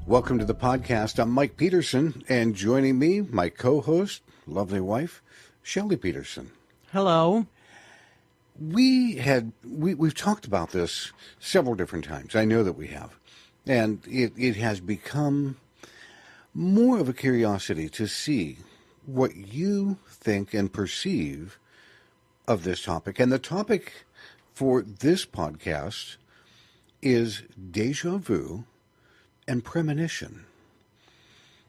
Welcome to the podcast. I'm Mike Peterson, and joining me, my co-host, lovely wife, Shelly Peterson. Hello. We've talked about this several different times. I know that we have. And it has become more of a curiosity to see what you think and perceive of this topic. And the topic for this podcast is deja vu and premonition.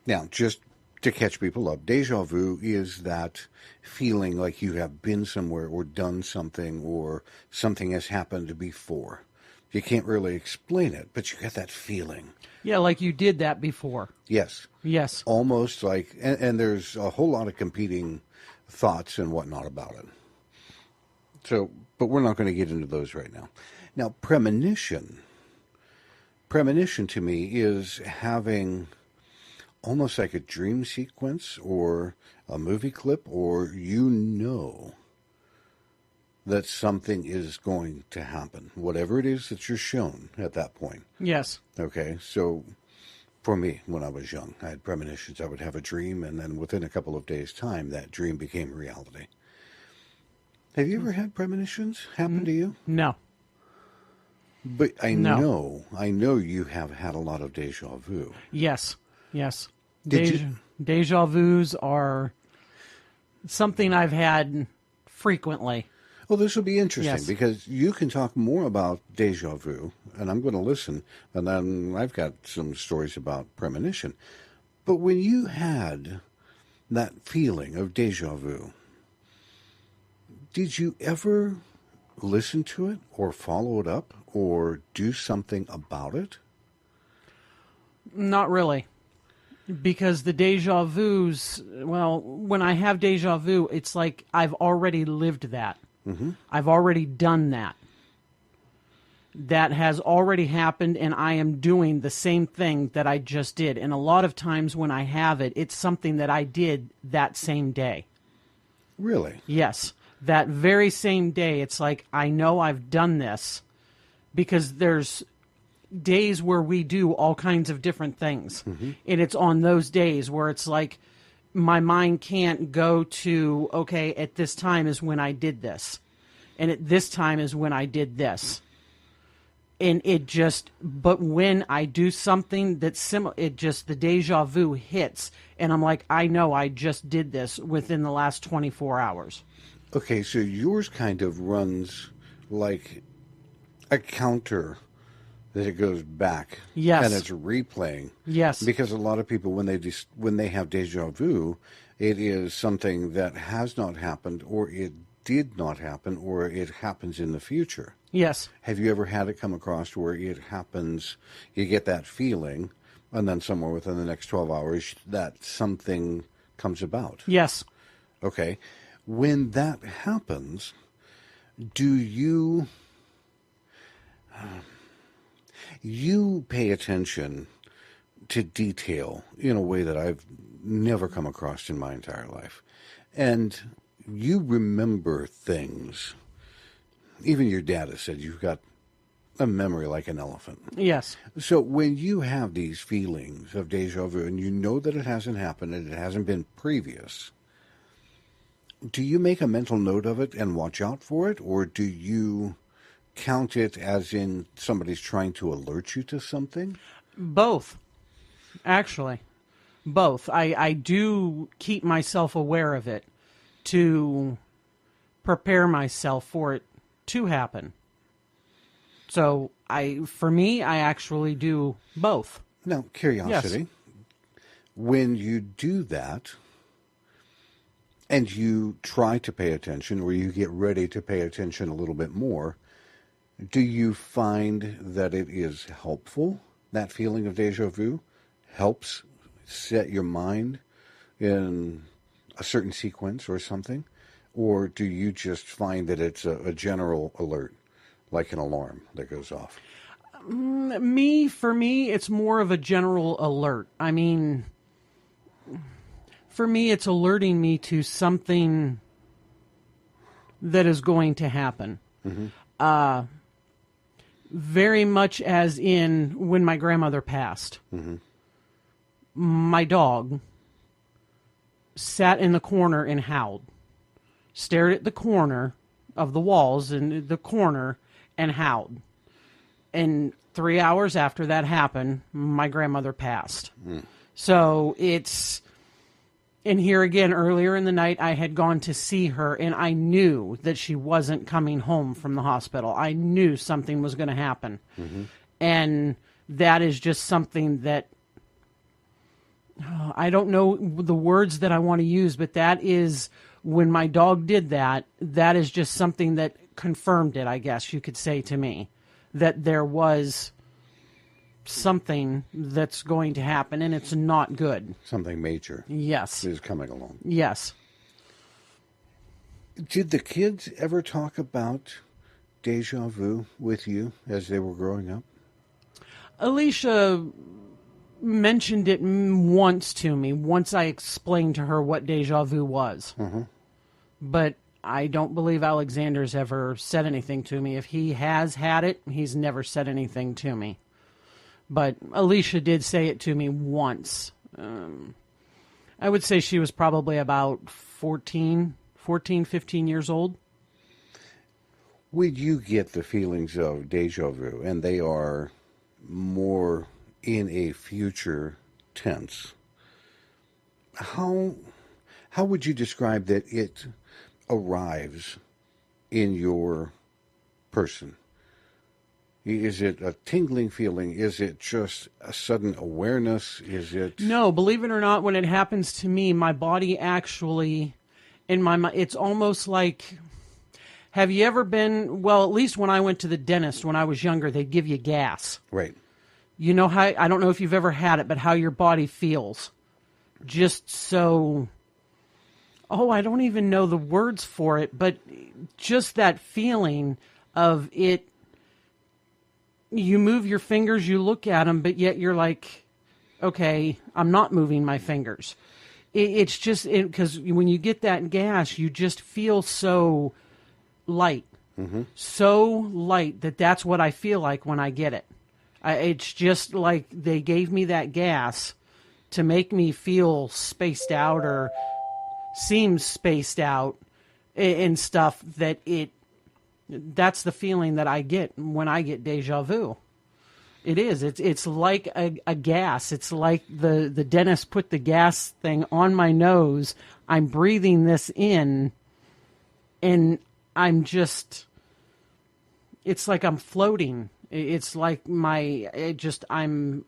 Now, just to catch people up, deja vu is that feeling like you have been somewhere or done something or something has happened before. You can't really explain it, but you get that feeling. Yeah, like you did that before. Yes. Yes. Almost like, and there's a whole lot of competing thoughts and whatnot about it. So, but we're not going to get into those right now. Now, premonition to me is having almost like a dream sequence or a movie clip, or you know that something is going to happen, whatever it is that you're shown at that point. Yes. Okay, so for me, when I was young, I had premonitions. I would have a dream, and then within a couple of days' time, that dream became reality. Have you ever had premonitions happen to you? No. But I know you have had a lot of deja vu. Yes. Deja vus are something I've had frequently. Well, this will be interesting Yes. because you can talk more about deja vu, and I'm going to listen, and then I've got some stories about premonition. But when you had that feeling of deja vu, did you ever listen to it or follow it up or do something about it? Not really. Because the deja vus, well, when I have deja vu, it's like I've already lived that. Mm-hmm. I've already done that. That has already happened, and I am doing the same thing that I just did. And a lot of times when I have it, it's something that I did that same day. Really? Yes. That very same day, it's like, I know I've done this, because there's days where we do all kinds of different things. Mm-hmm. And it's on those days where it's like, my mind can't go to, okay, at this time is when I did this. And at this time is when I did this. And but when I do something that's similar, the deja vu hits. And I'm like, I know I just did this within the last 24 hours. Okay, so yours kind of runs like a counter that it goes back. Yes. And it's replaying. Yes. Because a lot of people, when they have deja vu, it is something that has not happened, or it did not happen, or it happens in the future. Yes. Have you ever had it come across where it happens, you get that feeling, and then somewhere within the next 12 hours, that something comes about? Yes. Okay. When that happens, do you pay attention to detail in a way that I've never come across in my entire life? And you remember things. Even your dad has said you've got a memory like an elephant. Yes. So when you have these feelings of deja vu and you know that it hasn't happened and it hasn't been previous, do you make a mental note of it and watch out for it, or do you count it as in somebody's trying to alert you to something? Both, actually. Both. I do keep myself aware of it to prepare myself for it to happen. So for me, I actually do both. Now, curiosity. Yes. When you do that, and you try to pay attention, or you get ready to pay attention a little bit more, do you find that it is helpful, that feeling of deja vu, helps set your mind in a certain sequence or something? Or do you just find that it's a general alert, like an alarm that goes off? For me, it's more of a general alert. I mean, for me, it's alerting me to something that is going to happen. Mm-hmm. Very much as in when my grandmother passed. Mm-hmm. my dog sat in the corner and howled, stared at the corner of the walls in the corner and howled. And 3 hours after that happened, my grandmother passed. So it's, and here again, earlier in the night, I had gone to see her, and I knew that she wasn't coming home from the hospital. I knew something was going to happen. And that is just something that, I don't know the words that I want to use, but that is, when my dog did that, that is just something that confirmed it, I guess you could say to me, that there was something that's going to happen, and it's not good. Something major. Yes. Is coming along. Yes. Did the kids ever talk about deja vu with you as they were growing up? Alicia mentioned it once to me, once I explained to her what deja vu was. But I don't believe Alexander's ever said anything to me. If he has had it, he's never said anything to me. But Alicia did say it to me once. I would say she was probably about 14, 15 years old. Would you get the feelings of deja vu, and they are more in a future tense? How would you describe that it arrives in your person? Is it a tingling feeling? Is it just a sudden awareness? Is it... No, believe it or not, when it happens to me, my body actually, in my mind, it's almost like, have you ever been, well, at least when I went to the dentist when I was younger, they'd give you gas. Right. You know how, I don't know if you've ever had it, but how your body feels. Just so, I don't even know the words for it, but just that feeling of it. You move your fingers, you look at them, but yet you're like, okay, I'm not moving my fingers. It's just, because when you get that gas, you just feel so light. So light that's what I feel like when I get it. It's just like they gave me that gas to make me feel spaced out or seem spaced out and stuff, that's the feeling that I get when I get deja vu. It is. It's like a gas. It's like the dentist put the gas thing on my nose. I'm breathing this in, and I'm just, it's like I'm floating. It's like I'm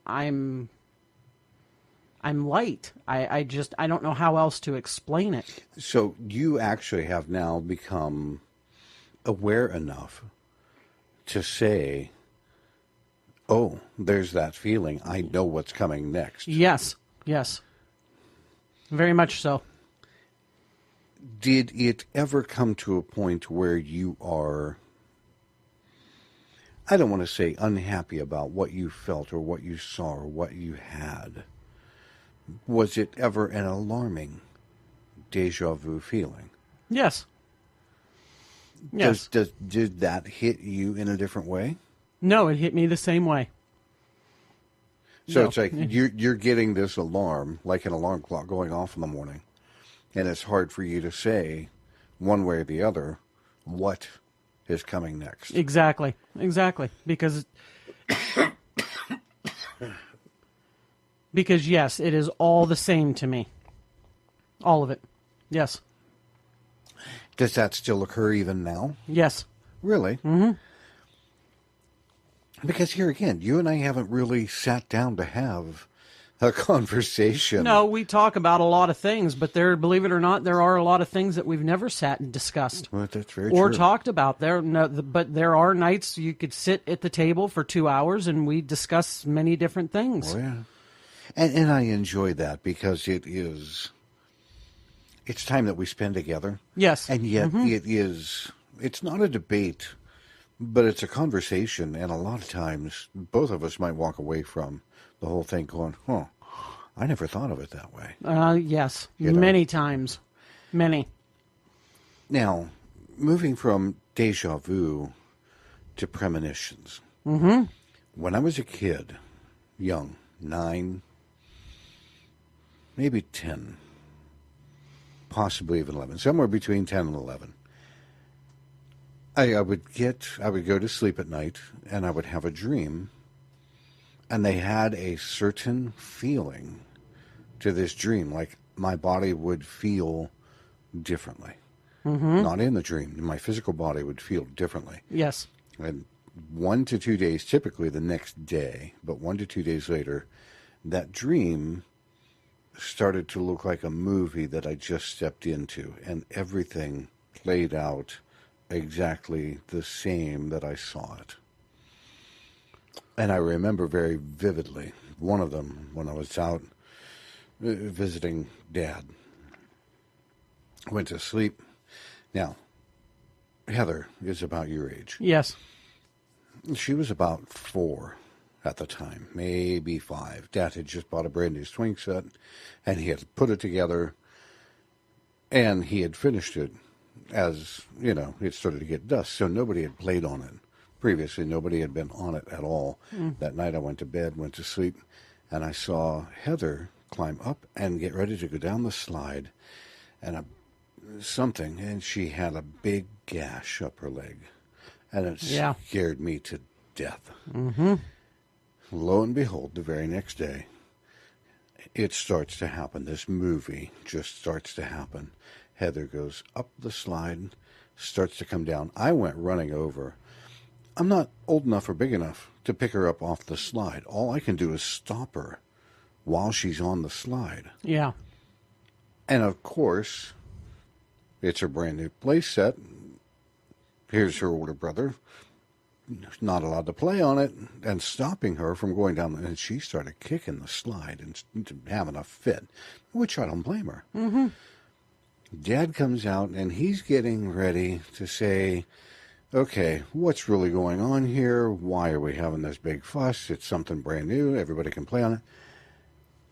light. I don't know how else to explain it. So you actually have now become aware enough to say, oh, there's that feeling. I know what's coming next. Yes. Very much so. Did it ever come to a point where you are, I don't want to say unhappy about what you felt or what you saw or what you had? Was it ever an alarming deja vu feeling? Yes. Yes. Did that hit you in a different way? No, it hit me the same way. So it's like you're getting this alarm, like an alarm clock going off in the morning, and it's hard for you to say one way or the other what is coming next. Exactly. Because yes, it is all the same to me. All of it. Yes. Does that still occur even now? Yes. Really? Mm-hmm. Because here again, you and I haven't really sat down to have a conversation. No, we talk about a lot of things, but believe it or not, there are a lot of things that we've never sat and discussed. Well, that's very or true. Talked about. But there are nights you could sit at the table for 2 hours and we discuss many different things. Oh, yeah. And I enjoy that because it's time that we spend together. Yes. And yet it's not a debate, but it's a conversation. And a lot of times, both of us might walk away from the whole thing going, I never thought of it that way. Yes. Many times. Many. Now, moving from deja vu to premonitions. Mm-hmm. When I was a kid, young, 9, maybe 10, possibly even 11, somewhere between 10 and 11. I would go to sleep at night, and I would have a dream, and they had a certain feeling to this dream, like my body would feel differently. Mm-hmm. Not in the dream. My physical body would feel differently. Yes. And 1 to 2 days, typically the next day, but 1 to 2 days later, that dream started to look like a movie that I just stepped into, and everything played out exactly the same that I saw it. And I remember very vividly one of them when I was out visiting Dad. Went to sleep. Now, Heather is about your age. Yes. She was about 4 at the time, maybe 5. Dad had just bought a brand new swing set, and he had put it together, and he had finished it as, it started to get dust, so nobody had played on it. Previously, nobody had been on it at all. That night I went to bed, went to sleep, and I saw Heather climb up and get ready to go down the slide, and and she had a big gash up her leg, and it scared me to death. Mm-hmm. Lo and behold, the very next day, it starts to happen. This movie just starts to happen. Heather goes up the slide, starts to come down. I went running over. I'm not old enough or big enough to pick her up off the slide. All I can do is stop her while she's on the slide. Yeah. And of course, it's her brand new play set. Here's her older brother, not allowed to play on it, and stopping her from going down. And she started kicking the slide and having a fit, which I don't blame her. Mm-hmm. Dad comes out, and he's getting ready to say, okay, what's really going on here? Why are we having this big fuss? It's something brand new. Everybody can play on it.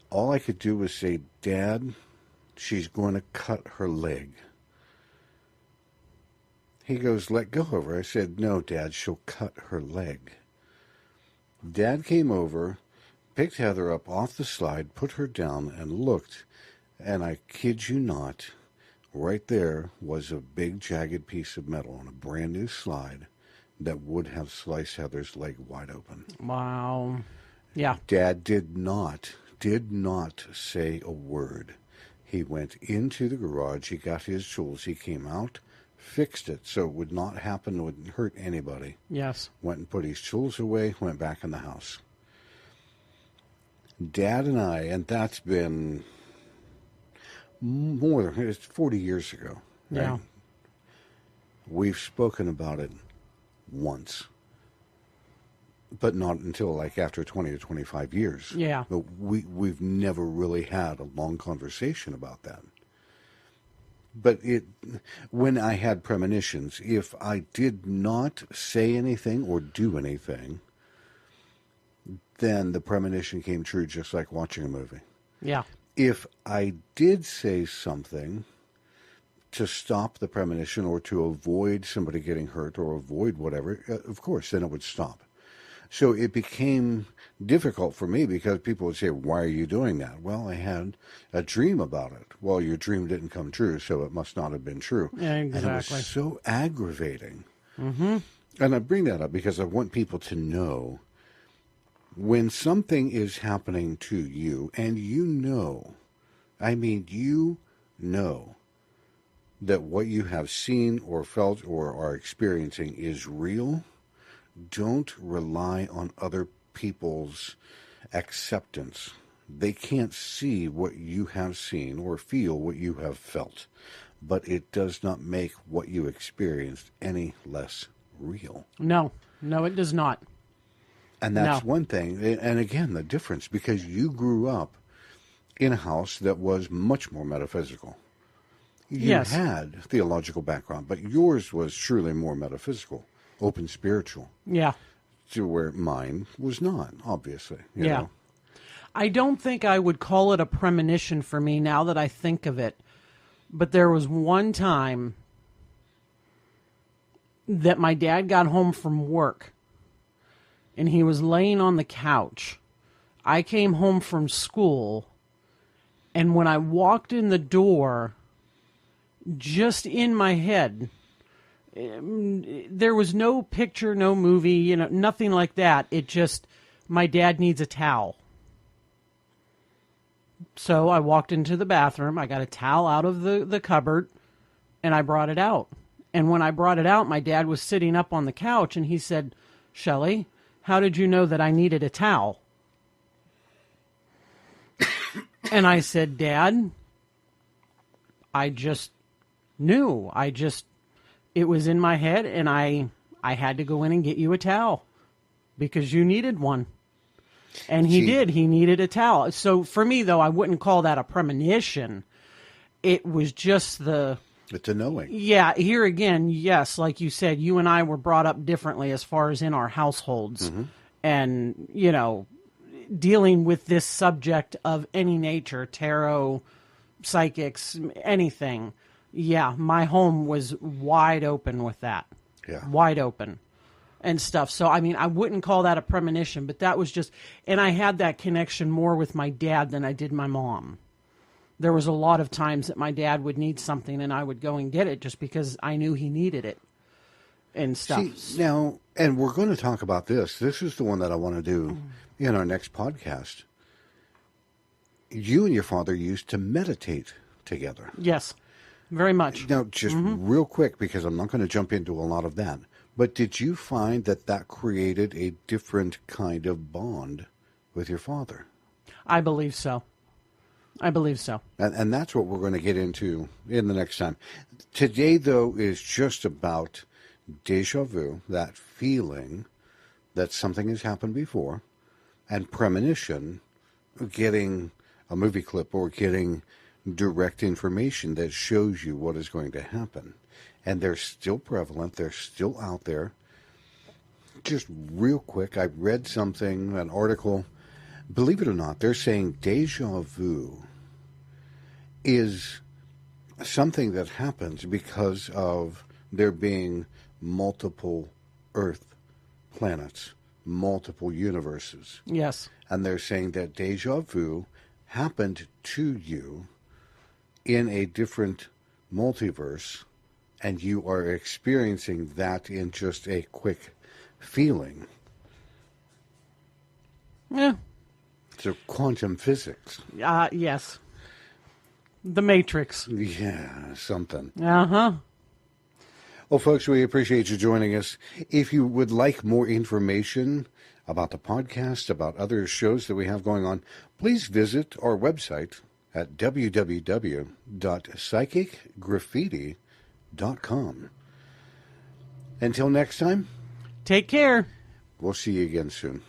All I could do was say, Dad, she's going to cut her leg. He goes, let go of her. I said, no, Dad, she'll cut her leg. Dad came over, picked Heather up off the slide, put her down, and looked, and I kid you not, right there was a big jagged piece of metal on a brand new slide that would have sliced Heather's leg wide open. Wow. Yeah. Dad did not say a word. He went into the garage, he got his tools, he came out, fixed it so it would not happen, wouldn't hurt anybody. Yes. Went and put his tools away, went back in the house. Dad and I, and that's been it's 40 years ago. Right? Yeah. We've spoken about it once, but not until like after 20 to 25 years. Yeah. But we've never really had a long conversation about that. But when I had premonitions, if I did not say anything or do anything, then the premonition came true, just like watching a movie. Yeah. If I did say something to stop the premonition or to avoid somebody getting hurt or avoid whatever, of course, then it would stop. So it became difficult for me because people would say, why are you doing that? Well, I had a dream about it. Well, your dream didn't come true, so it must not have been true. Yeah, exactly. And it was so aggravating. Mm-hmm. And I bring that up because I want people to know when something is happening to you and you know that what you have seen or felt or are experiencing is real, don't rely on other people's acceptance. They can't see what you have seen or feel what you have felt, but it does not make what you experienced any less real. No, it does not. And that's one thing. And again, the difference, because you grew up in a house that was much more metaphysical. You had theological background, but yours was truly more metaphysical, open spiritual. Yeah. To where mine was not, obviously. You know? I don't think I would call it a premonition for me now that I think of it. But there was one time that my dad got home from work and he was laying on the couch. I came home from school And when I walked in the door, just in my head, there was no picture, no movie, nothing like that. It just, my dad needs a towel. So I walked into the bathroom. I got a towel out of the cupboard, and I brought it out. And when I brought it out, my dad was sitting up on the couch, and he said, "Shelly, how did you know that I needed a towel?" And I said, "Dad, I just knew. It was in my head, and I had to go in and get you a towel because you needed one." And he did. He needed a towel. So for me, though, I wouldn't call that a premonition. It was just it's a knowing. Yeah, here again, yes, like you said, you and I were brought up differently as far as in our households. Mm-hmm. And, dealing with this subject of any nature, tarot, psychics, anything. Yeah, my home was wide open with that. Yeah. Wide open and stuff. So, I mean, I wouldn't call that a premonition, but that was just, and I had that connection more with my dad than I did my mom. There was a lot of times that my dad would need something and I would go and get it just because I knew he needed it and stuff. See, now, and we're going to talk about this. This is the one that I want to do in our next podcast. You and your father used to meditate together. Yes, very much. Now, just real quick, because I'm not going to jump into a lot of that, but did you find that created a different kind of bond with your father? I believe so. And that's what we're going to get into in the next time. Today, though, is just about deja vu, that feeling that something has happened before, and premonition, getting a movie clip or getting direct information that shows you what is going to happen. And they're still prevalent. They're still out there. Just real quick, I read something, an article. Believe it or not, they're saying deja vu is something that happens because of there being multiple Earth planets, multiple universes. Yes. And they're saying that deja vu happened to you in a different multiverse, and you are experiencing that in just a quick feeling. Yeah. So quantum physics. Yes. The Matrix. Yeah, something. Uh-huh. Well, folks, we appreciate you joining us. If you would like more information about the podcast, about other shows that we have going on, please visit our website at www.psychicgraffiti.com. Until next time, Take care. we'll see you again soon.